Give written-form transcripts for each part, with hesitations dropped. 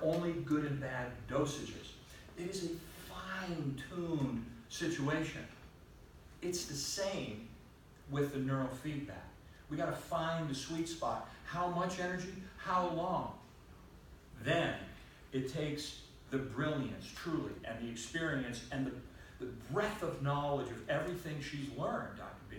only good and bad dosages. It is a fine-tuned situation. It's the same with the neurofeedback. We got to find the sweet spot. How much energy? How long? Then it takes the brilliance, truly, and the experience and the breadth of knowledge of everything she's learned, Dr. B,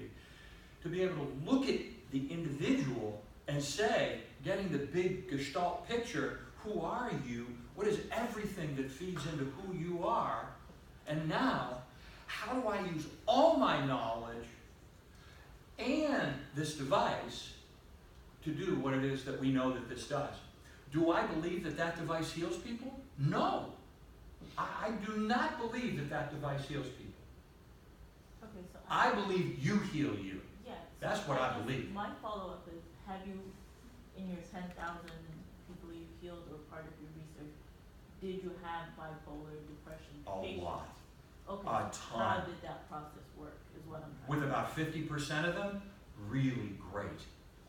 to be able to look at the individual and say, getting the big gestalt picture, who are you? What is everything that feeds into who you are? And now, how do I use all my knowledge and this device to do what it is that we know that this does? Do I believe that that device heals people? No. I do not believe that that device heals people. Okay, so I believe you heal you. Yes. That's what I believe. My follow-up is, have you, in your 10,000 people you healed or part of your research, did you have bipolar depression patients? A lot. Okay. A so ton. how did that process work, is what I'm trying With to about 50% of them, really great.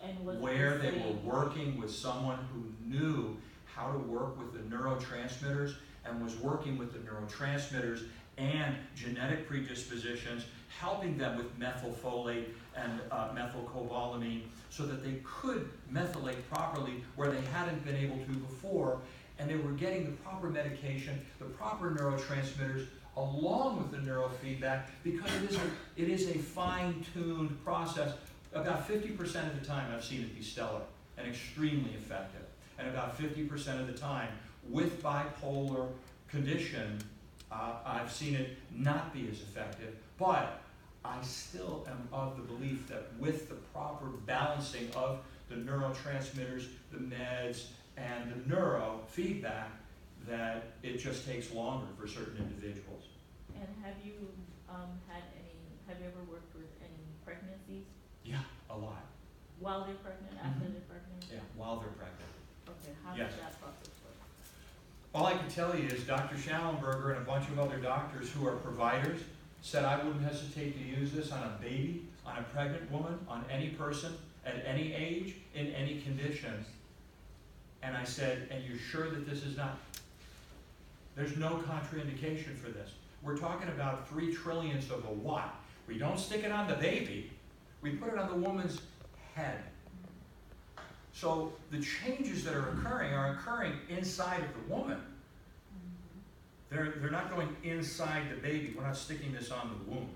And was Where it they the were same- working with someone who knew how to work with the neurotransmitters and was working with the neurotransmitters and genetic predispositions, helping them with methylfolate and methylcobalamin so that they could methylate properly where they hadn't been able to before, and they were getting the proper medication, the proper neurotransmitters, along with the neurofeedback, because it is a fine-tuned process. About 50% of the time I've seen it be stellar and extremely effective. And about 50% of the time with bipolar condition, I've seen it not be as effective. But I still am of the belief that with the proper balancing of the neurotransmitters, the meds, and the neurofeedback, that it just takes longer for certain individuals. And have you have you ever worked with any pregnancies? Yeah, a lot. While they're pregnant, after they're pregnant? Yeah, while they're pregnant. Okay, how Yes. does that process work? All I can tell you is Dr. Schallenberger and a bunch of other doctors who are providers said I wouldn't hesitate to use this on a baby, on a pregnant woman, on any person, at any age, in any condition. And I said, and you're sure that this is not, there's no contraindication for this. We're talking about 3 trillionths of a watt. We don't stick it on the baby, we put it on the woman's head. So the changes that are occurring inside of the woman. They're not going inside the baby. We're not sticking this on the womb.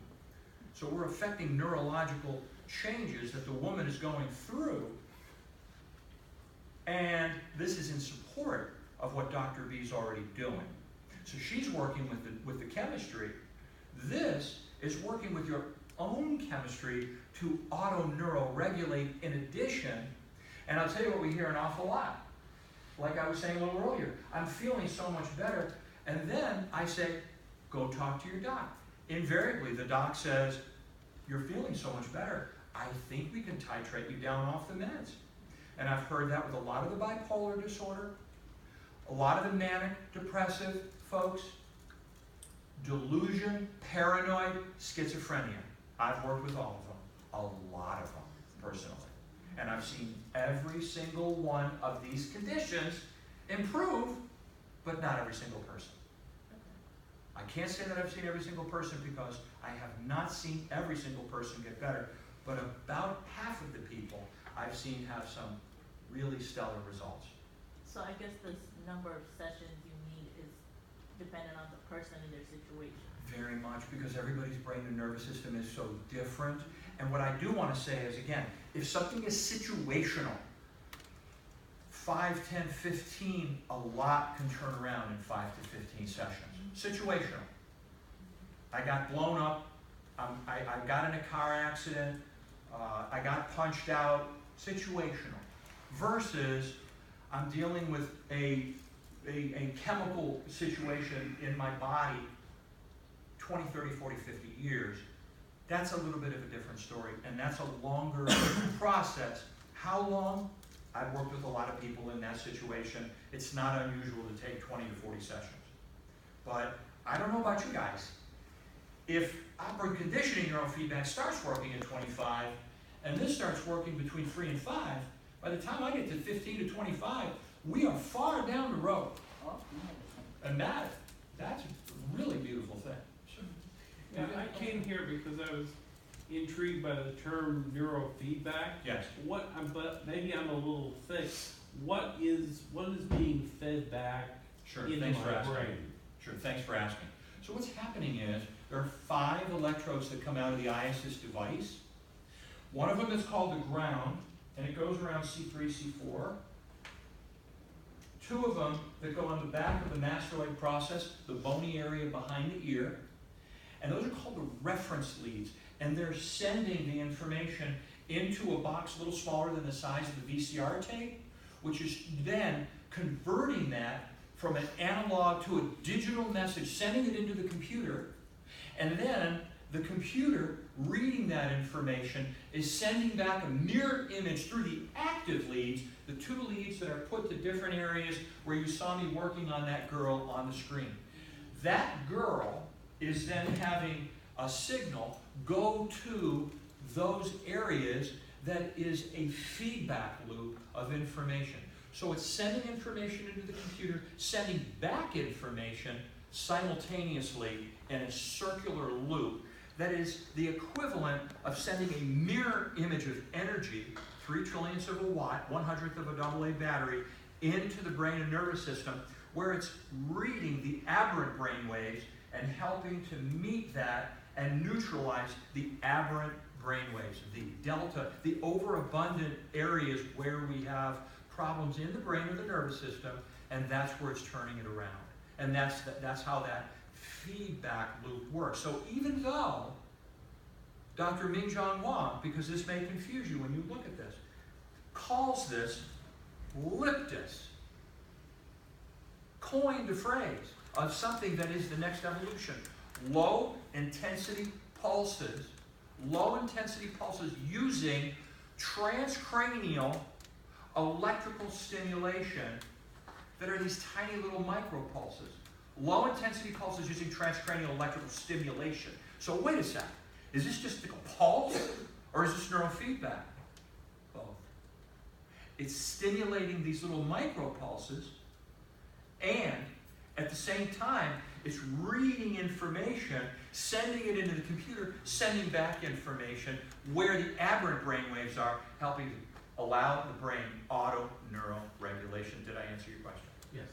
So we're affecting neurological changes that the woman is going through. And this is in support of what Dr. B's already doing. So she's working with the chemistry. This is working with your own chemistry to auto-neuroregulate in addition. And I'll tell you what we hear an awful lot. Like I was saying a little earlier, I'm feeling so much better. And then I say, go talk to your doc. Invariably, the doc says, you're feeling so much better. I think we can titrate you down off the meds. And I've heard that with a lot of the bipolar disorder, a lot of the manic depressive folks, delusion, paranoid, schizophrenia. I've worked with all of them, a lot of them, personally. And I've seen every single one of these conditions improve, but not every single person. I can't say that I've seen every single person because I have not seen every single person get better, but about half of the people I've seen have some really stellar results. So I guess the number of sessions you need is dependent on the person and their situation. Very much, because everybody's brain and nervous system is so different. And what I do want to say is, again, if something is situational, 5, 10, 15, a lot can turn around in 5 to 15 sessions. Situational. I got blown up, I got in a car accident, I got punched out. Situational. Versus I'm dealing with a chemical situation in my body 20, 30, 40, 50 years. That's a little bit of a different story, and that's a longer process. How long? I've worked with a lot of people in that situation. It's not unusual to take 20 to 40 sessions. But I don't know about you guys. If operant conditioning neurofeedback starts working at 25, and this starts working between 3 and 5, by the time I get to 15 to 25, we are far down the road. off and everything. And that's a really beautiful thing. Sure. Yeah, I came here because I was intrigued by the term neurofeedback. Yes. But maybe I'm a little thick. What is being fed back Sure. into Thanks for my asking. brain? Sure. Thanks for asking. So what's happening is there are 5 electrodes that come out of the ISIS device. One of them is called the ground, and it goes around C3, C4. 2 of them that go on the back of the mastoid process, the bony area behind the ear. And those are called the reference leads. And they're sending the information into a box a little smaller than the size of the VCR tape, which is then converting that from an analog to a digital message, sending it into the computer, and then the computer reading that information is sending back a mirror image through the active leads, the 2 leads that are put to different areas where you saw me working on that girl on the screen. That girl is then having a signal go to those areas that is a feedback loop of information. So it's sending information into the computer, sending back information simultaneously in a circular loop that is the equivalent of sending a mirror image of energy, 3 trillionths of a watt, 1/100th of a AA battery, into the brain and nervous system, where it's reading the aberrant brain waves and helping to meet that and neutralize the aberrant brain waves, the delta, the overabundant areas where we have problems in the brain or the nervous system, and that's where it's turning it around. And that's how that feedback loop works. So even though Dr. Mingjong Wang, because this may confuse you when you look at this, calls this leptis, coined a phrase of something that is the next evolution. Low intensity pulses using transcranial electrical stimulation that are these tiny little micropulses. Low intensity pulses using transcranial electrical stimulation. So wait a sec, is this just a pulse or is this neurofeedback? Both. It's stimulating these little micropulses, and at the same time, it's reading information, sending it into the computer, sending back information where the aberrant brain waves are, helping to allow the brain auto-neuroregulation. Did I answer your question? Yes.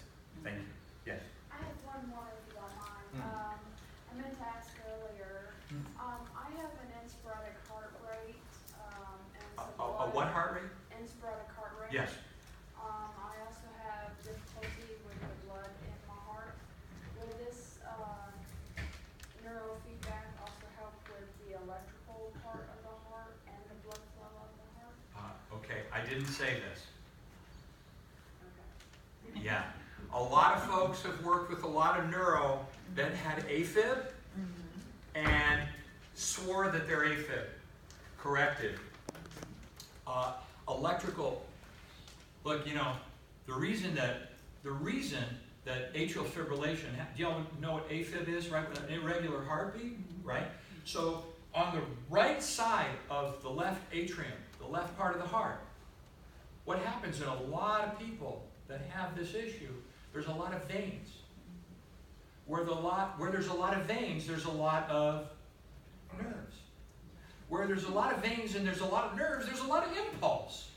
Thank you. Yes. I have one more if you don't mind. I meant to ask earlier, I have an insporadic heart rate, and some What heart rate? insporadic heart rate. Yes. I also have difficulty with the blood in my heart. Will this neurofeedback also help with the electrical part of the heart and the blood flow of the heart? Okay, I didn't say this. Okay. Yeah. A lot of folks have worked with a lot of neuro that had AFib and swore that they're AFib. Corrected. Electrical, look, you know, the reason that atrial fibrillation, do y'all know what AFib is, right? With an irregular heartbeat, right? So on the right side of the left atrium, the left part of the heart, what happens in a lot of people that have this issue, there's a lot of veins. Where there's a lot of veins, there's a lot of nerves. Where there's a lot of veins and there's a lot of nerves, there's a lot of impulse.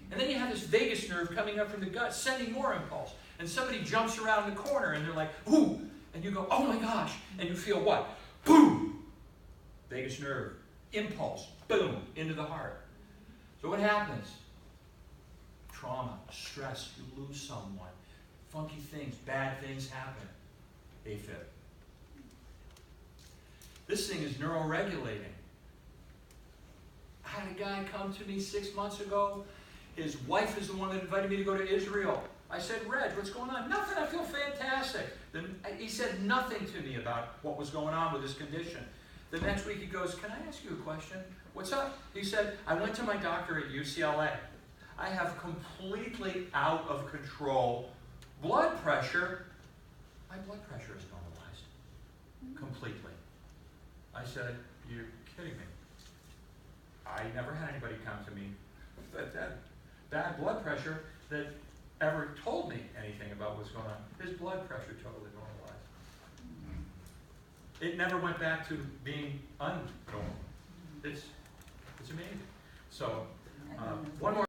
And then you have this vagus nerve coming up from the gut, sending more impulse. And somebody jumps around the corner and they're like, ooh, and you go, oh my gosh, and you feel what? Boom! Vagus nerve, impulse, boom, into the heart. So what happens? Trauma, stress, you lose someone, funky things, bad things happen. AFib. This thing is neuroregulating. I had a guy come to me 6 months ago. His wife is the one that invited me to go to Israel. I said, Reg, what's going on? Nothing, I feel fantastic. Then he said nothing to me about what was going on with his condition. The next week he goes, can I ask you a question? What's up? He said, I went to my doctor at UCLA. I have completely out of control blood pressure. My blood pressure is normalized. Completely. I said, you're kidding me. I never had anybody come to me that bad blood pressure that ever told me anything about what's going on. His blood pressure totally normalized. It never went back to being unnormal. It's amazing. So, one more